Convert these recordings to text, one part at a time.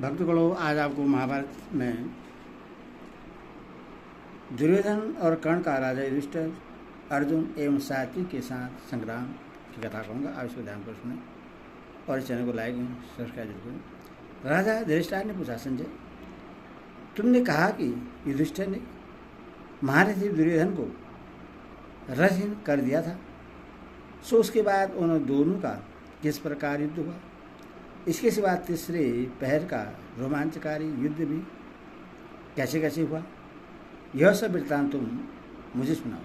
भक्तगणों, आज आपको महाभारत में दुर्योधन और कर्ण का राजा युधिष्ठिर, अर्जुन एवं साथी के साथ संग्राम की कथा कहूँगा। आप इसको ध्यान पर सुने और इस चैनल को लाइक सब्सक्राइब जरूर करें। राजा युधिष्ठिर ने पूछा, संजय, तुमने कहा कि युधिष्ठिर ने महारथी दुर्योधन को रथहीन कर दिया था, सो उसके बाद उन दोनों का किस प्रकार युद्ध हुआ? इसके सिवा तीसरे पहर का रोमांचकारी युद्ध भी कैसे कैसे हुआ? यह सब वृत्तांत तुम मुझे सुनाओ।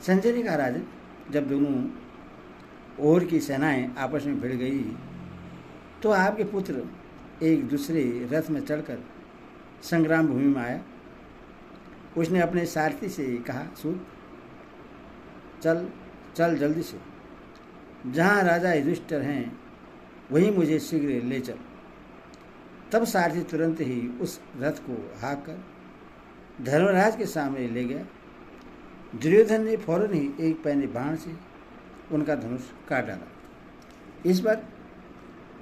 संजय ने कहा, राजन, जब दोनों ओर की सेनाएं आपस में भिड़ गई तो आपके पुत्र एक दूसरे रथ में चढ़कर संग्राम भूमि में आया। उसने अपने सारथी से कहा, सूत, चल चल जल्दी से, जहाँ राजा युधिष्ठिर हैं वहीं मुझे शीघ्र ले चल। तब सारथी तुरंत ही उस रथ को हाँक कर धर्मराज के सामने ले गया। दुर्योधन ने फौरन ही एक पैने बाण से उनका धनुष काट डाला। इस पर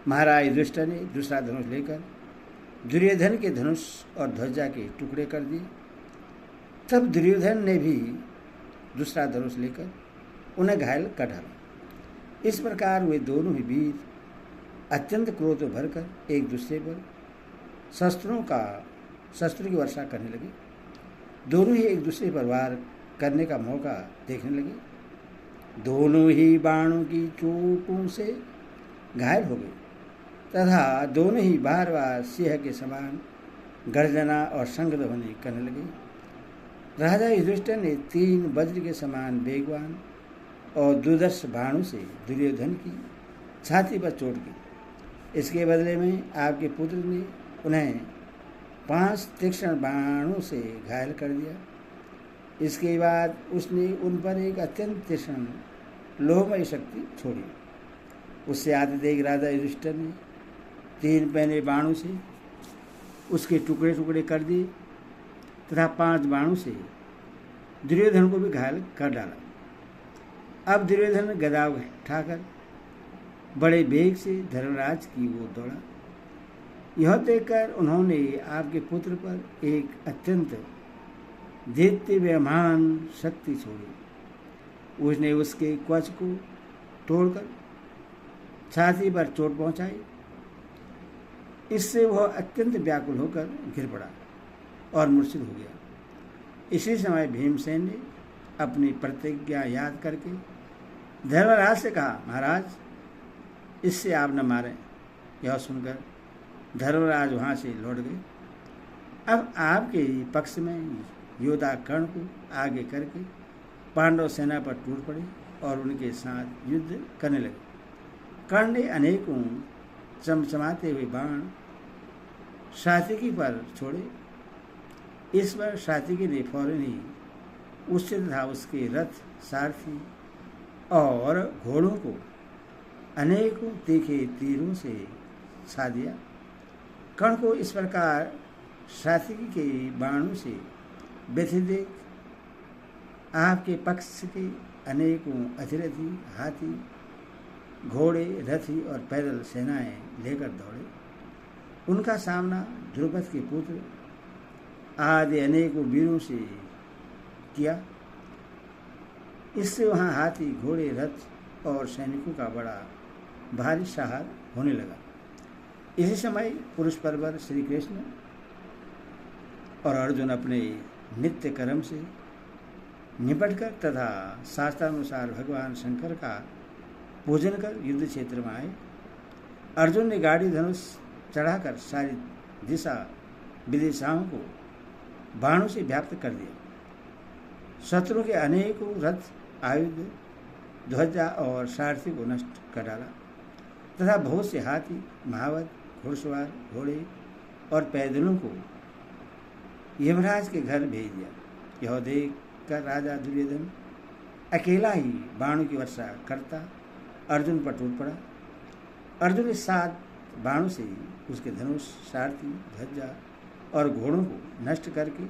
महाराज युधिष्ठिर ने दूसरा धनुष लेकर दुर्योधन के धनुष और ध्वजा के टुकड़े कर दिए। तब दुर्योधन ने भी दूसरा धनुष लेकर उन्हें घायल कर डाला। इस प्रकार वे दोनों ही वीर अत्यंत क्रोध भरकर एक दूसरे पर शस्त्रों की वर्षा करने लगे। दोनों ही एक दूसरे पर वार करने का मौका देखने लगे। दोनों ही बाणों की चोटों से घायल हो गए तथा दोनों ही बार बार सिंह के समान गर्जना और संघध्वनि करने लगे। राजा युधिष्ठिर ने 3 वज्र के समान वेगवान और दुर्धर्ष बाणों से दुर्योधन की छाती पर चोट की। इसके बदले में आपके पुत्र ने उन्हें 5 तीक्ष्ण बाणों से घायल कर दिया। इसके बाद उसने उन पर एक अत्यंत तीक्ष्ण लोहमयी शक्ति छोड़ी। उससे आते देख राजा युधिष्ठिर ने 3 पैने बाणों से उसके टुकड़े टुकड़े कर दिए तथा 5 बाणों से दुर्योधन को भी घायल कर डाला। अब दुर्योधन गदा उठाकर बड़े वेग से धर्मराज की ओर दौड़ा। यह देखकर उन्होंने आपके पुत्र पर एक अत्यंत देदीप्यमान शक्ति छोड़ी। उसने उसके कवच को तोड़कर छाती पर चोट पहुंचाई। इससे वह अत्यंत व्याकुल होकर गिर पड़ा और मूर्छित हो गया। इसी समय भीमसेन ने अपनी प्रतिज्ञा याद करके धर्मराज से कहा, महाराज, इससे आप न मारें। यह सुनकर धर्मराज वहाँ से लौट गए। अब आपके पक्ष में योद्धा कर्ण को आगे करके पांडव सेना पर टूट पड़े और उनके साथ युद्ध करने लगे। कर्ण ने अनेकों चमचमाते हुए बाण सात्विकी पर छोड़े। इस पर सात्विकी ने फौरन ही उससे तथा उसके रथ, सारथी और घोड़ों को अनेकों तीखे तीरों से छा दिया। कर्ण को इस प्रकार सात्विकी के बाणों से व्यथित देख आपके पक्ष के अनेकों अतिरथी, हाथी, घोड़े, रथी और पैदल सेनाएं लेकर दौड़े। उनका सामना द्रुपद के पुत्र आदि अनेकों वीरों से किया। इससे वहाँ हाथी, घोड़े, रथ और सैनिकों का बड़ा भारी सहार होने लगा। इसी समय पुरुष परवर श्री कृष्ण और अर्जुन अपने नित्य कर्म से निपटकर तथा शास्त्रानुसार भगवान शंकर का पूजन कर युद्ध क्षेत्र में आए। अर्जुन ने गाड़ी धनुष चढ़ाकर सारी दिशा विदिशाओं को बाणों से व्याप्त कर दिया। शत्रु के अनेकों रथ, आयुध, ध्वजा और सारथी को नष्ट कर डाला तथा बहुत से हाथी, महावत, घुड़सवार, घोड़े और पैदलों को यमराज के घर भेज दिया। यह देख कर राजा दुर्योधन अकेला ही बाणों की वर्षा करता अर्जुन पर टूट पड़ा। अर्जुन ने 7 बाणों से उसके धनुष, सारथी, ध्वजा और घोड़ों को नष्ट करके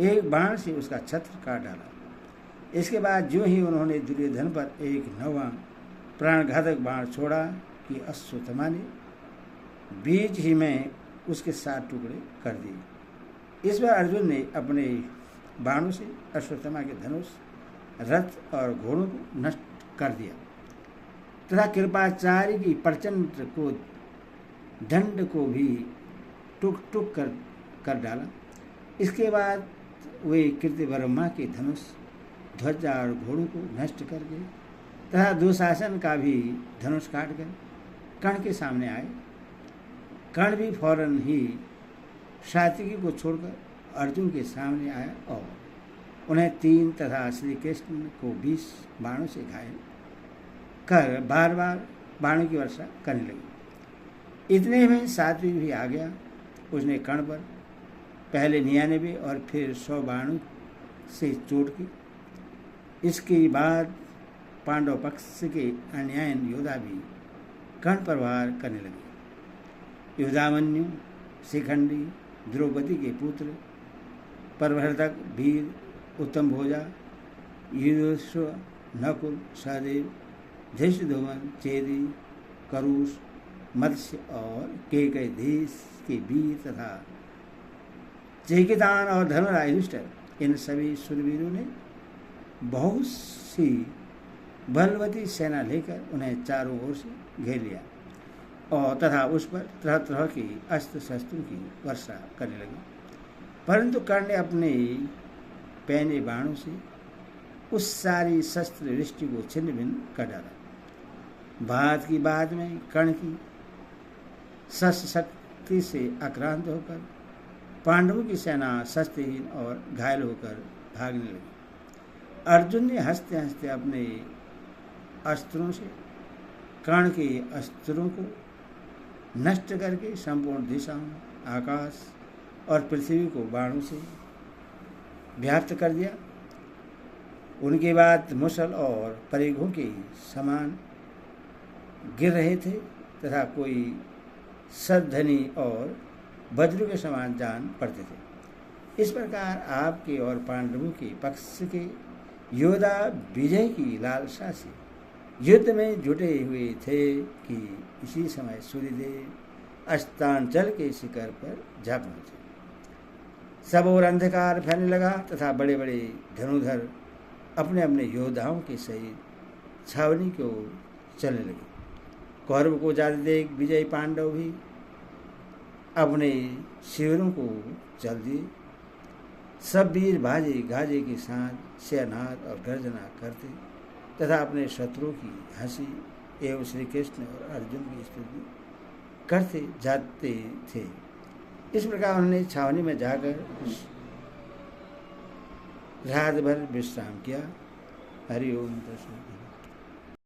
एक बाण से उसका छत्र काट डाला। इसके बाद जो ही उन्होंने दुर्योधन पर एक 9वां प्राणघातक बाण छोड़ा कि अश्वत्थामा ने बीच ही में उसके 7 टुकड़े कर दिए। इस बार अर्जुन ने अपने बाणों से अश्वत्थामा के धनुष, रथ और घोड़ों को नष्ट कर दिया तथा कृपाचार्य की प्रचंड को दंड को भी टुक टुक कर डाला। इसके बाद वे कृतवर्मा के धनुष, ध्वजा और घोड़ों को नष्ट कर गए तथा दुशासन का भी धनुष काट कर कर्ण के सामने आए। कर्ण भी फौरन ही सात्विकी को छोड़कर अर्जुन के सामने आया और उन्हें 3 तथा श्री कृष्ण को 20 बाणों से घायल कर बार बार बाणों की वर्षा करने लगी। इतने में सात्विक भी आ गया। उसने कर्ण पर पहले 99 और फिर 100 बाणों से चोट की। इसके बाद पांडव पक्ष के अन्यायन योद्धा भी कर्ण पर वार करने लगे। युधामन्यु, शिखंडी, द्रौपदी के पुत्र, प्रवर्तक, वीर, उत्तम भोजा, युधिष्ठिर, नकुल, सहदेव, धृष्टद्युम्न, चेदी, करुष, मत्स्य और केकयदेश के वीर तथा चेकितान और धर्मराज युधिष्ठिर, इन सभी शूरवीरों ने बहुत सी बलवती सेना लेकर उन्हें चारों ओर से घेर लिया और तथा उस पर तरह तरह की अस्त्र शस्त्रों की वर्षा करने लगे। परंतु कर्ण ने अपने पैने बाणों से उस सारी शस्त्र वृष्टि को छिन्न भिन्न कर डाला। बात की बाद में कर्ण की शस्त्र शक्ति से आक्रांत होकर पांडवों की सेना शस्त्रहीन और घायल होकर भागने लगी। अर्जुन ने हंसते हंसते अपने अस्त्रों से कर्ण के अस्त्रों को नष्ट करके संपूर्ण दिशाओं, आकाश और पृथ्वी को बाणों से व्याप्त कर दिया। उनके बाद मुसल और परिघों के समान गिर रहे थे तथा कोई सद्धनी और वज्र के समान जान पड़ते थे। इस प्रकार आपके और पांडवों के पक्ष के योद्धा विजय की लालसा से युद्ध में जुटे हुए थे कि इसी समय सूर्यदेव अस्तांचल के शिखर पर जा पहुंचे। सब और अंधकार फैलने लगा तथा बड़े बड़े धनुधर अपने अपने योद्धाओं के सहित छावनी की ओर चलने लगे। कौरव को जाते देख विजयी पांडव भी अपने शिविरों को चल दिए। सब वीर बाजे गाजे के साथ शहनाद और गर्जना करते तथा अपने शत्रुओं की हंसी एवं श्री कृष्ण और अर्जुन की स्तुति करते जाते थे। इस प्रकार उन्होंने छावनी में जाकर रात भर विश्राम किया। हरि ओम तत्सत।